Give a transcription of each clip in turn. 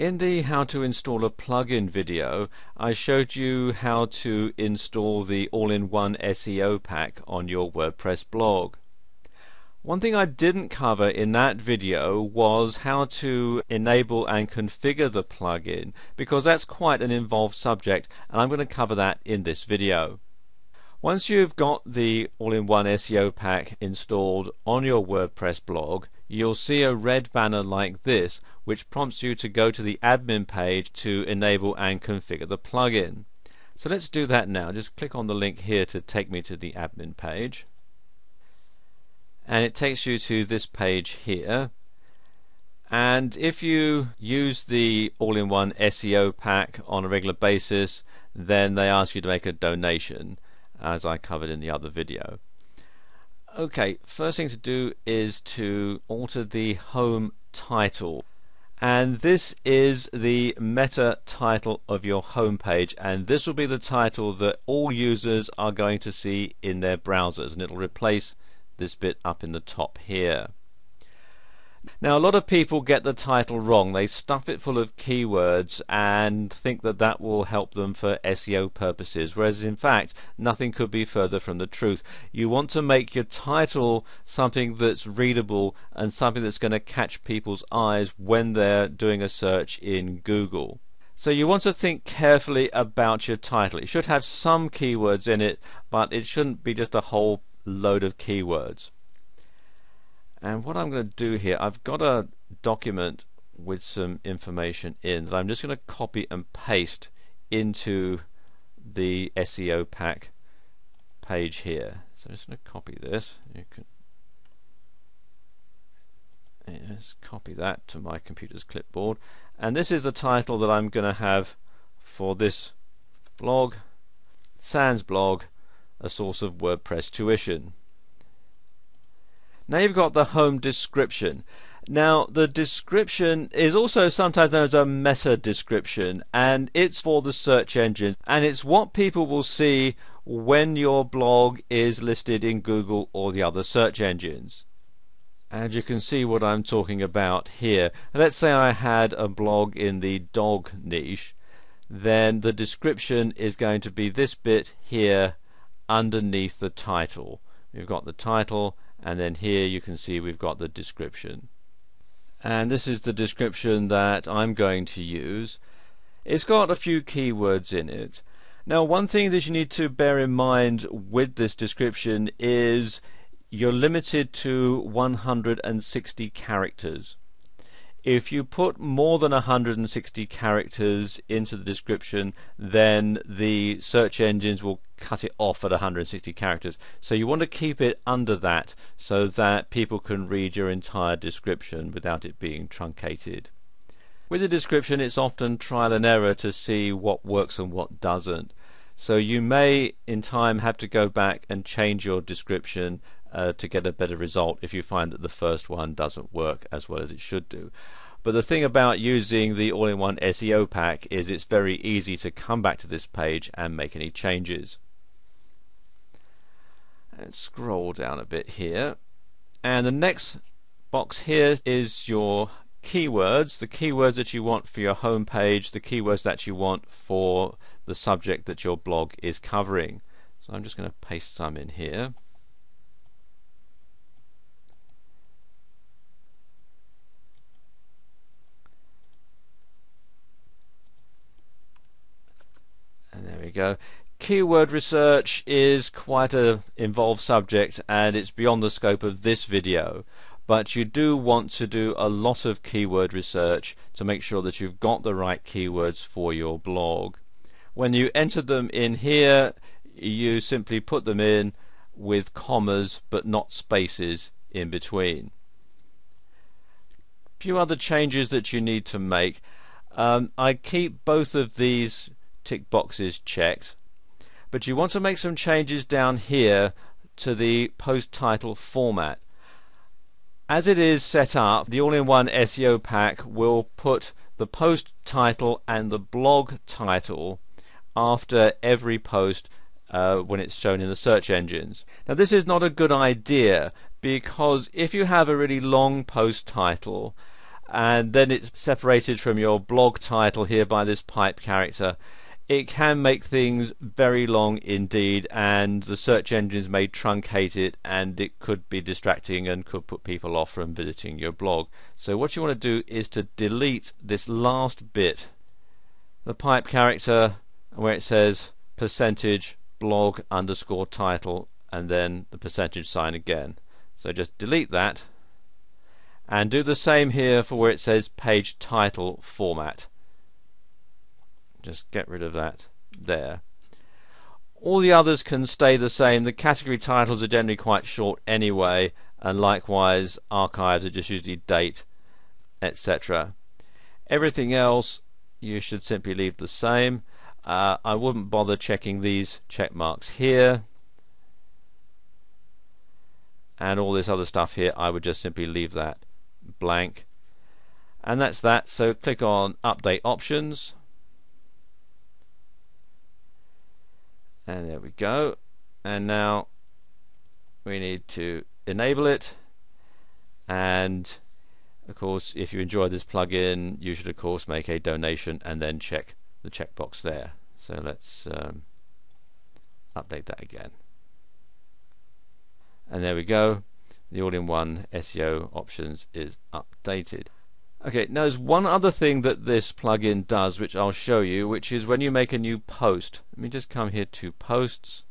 In the how to install a plugin video, I showed you how to install the all-in-one SEO pack on your WordPress blog. One thing I didn't cover in that video was how to enable and configure the plugin, because that's quite an involved subject, and I'm going to cover that in this video. Once you've got the all-in-one SEO pack installed on your WordPress blog, you'll see a red banner like this which prompts you to go to the admin page to enable and configure the plugin. So let's do that now. Just click on the link here to take me to the admin page, and it takes you to this page here. And if you use the all-in-one SEO pack on a regular basis, then they ask you to make a donation, as I covered in the other video. Okay, first thing to do is to alter the home title, and this is the meta title of your home page, and this will be the title that all users are going to see in their browsers, and it'll replace this bit up in the top here. Now, a lot of people get the title wrong. They stuff it full of keywords and think that that will help them for SEO purposes, whereas in fact nothing could be further from the truth. You want to make your title something that's readable and something that's going to catch people's eyes when they're doing a search in Google. So you want to think carefully about your title. It should have some keywords in it, but it shouldn't be just a whole load of keywords. And what I'm going to do here, I've got a document with some information in that I'm just going to copy and paste into the SEO pack page here. So I'm just going to copy this. You can just copy that to my computer's clipboard, and this is the title that I'm going to have for this blog, Sans blog, a source of WordPress tuition. Now you've got the home description. Now the description is also sometimes known as a meta description, and it's for the search engine, and it's what people will see when your blog is listed in Google or the other search engines. And you can see what I'm talking about here. Let's say I had a blog in the dog niche, then the description is going to be this bit here underneath the title. We've got the title, and then here you can see we've got the description, and this is the description that I'm going to use. It's got a few keywords in it. Now, one thing that you need to bear in mind with this description is you're limited to 160 characters. If you put more than 160 characters into the description, then the search engines will cut it off at 160 characters. So you want to keep it under that so that people can read your entire description without it being truncated. With the description, it's often trial and error to see what works and what doesn't. So you may in time have to go back and change your description to get a better result if you find that the first one doesn't work as well as it should do. But the thing about using the all-in-one SEO pack is it's very easy to come back to this page and make any changes. Let's scroll down a bit here, and the next box here is your keywords, the keywords that you want for your home page, the keywords that you want for the subject that your blog is covering. So I'm just going to paste some in here. And there we go. Keyword research is quite an involved subject, and it's beyond the scope of this video, but you do want to do a lot of keyword research to make sure that you've got the right keywords for your blog. When you enter them in here, you simply put them in with commas but not spaces in between. A few other changes that you need to make. I keep both of these tick boxes checked, but you want to make some changes down here to the post title format. As it is set up, the all-in-one SEO pack will put the post title and the blog title after every post when it's shown in the search engines. Now, this is not a good idea, because if you have a really long post title and then it's separated from your blog title here by this pipe character. It can make things very long indeed, and the search engines may truncate it, and it could be distracting and could put people off from visiting your blog. So what you want to do is to delete this last bit, the pipe character where it says percentage blog underscore title and then the percentage sign again. So just delete that, and do the same here for where it says page title format. Just get rid of that there. All the others can stay the same. The category titles are generally quite short anyway, and likewise archives are just usually date, etc. Everything else you should simply leave the same. I wouldn't bother checking these check marks here, and all this other stuff here I would just simply leave that blank, and that's that. So click on update options, and there we go, and now we need to enable it. And of course, if you enjoy this plugin, you should of course make a donation and then check the checkbox there. So let's update that again, and there we go. The all-in-one SEO options is updated. Okay, now there's one other thing that this plugin does, which I'll show you, which is when you make a new post. Let me just come here to posts,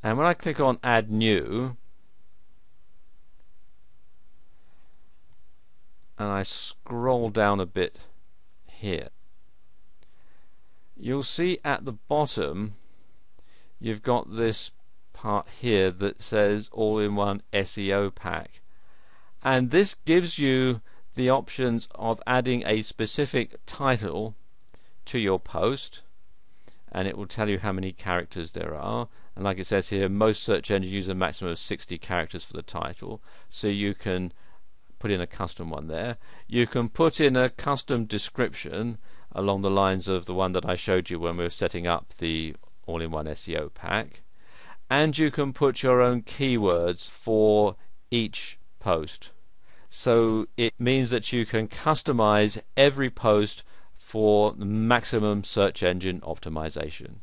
and when I click on add new and I scroll down a bit here, you'll see at the bottom you've got this part here that says all-in-one SEO pack, and this gives you the options of adding a specific title to your post, and it will tell you how many characters there are. And like it says here, most search engines use a maximum of 60 characters for the title, so you can put in a custom one there. You can put in a custom description along the lines of the one that I showed you when we were setting up the all-in-one SEO pack, and you can put your own keywords for each post. So it means that you can customize every post for maximum search engine optimization.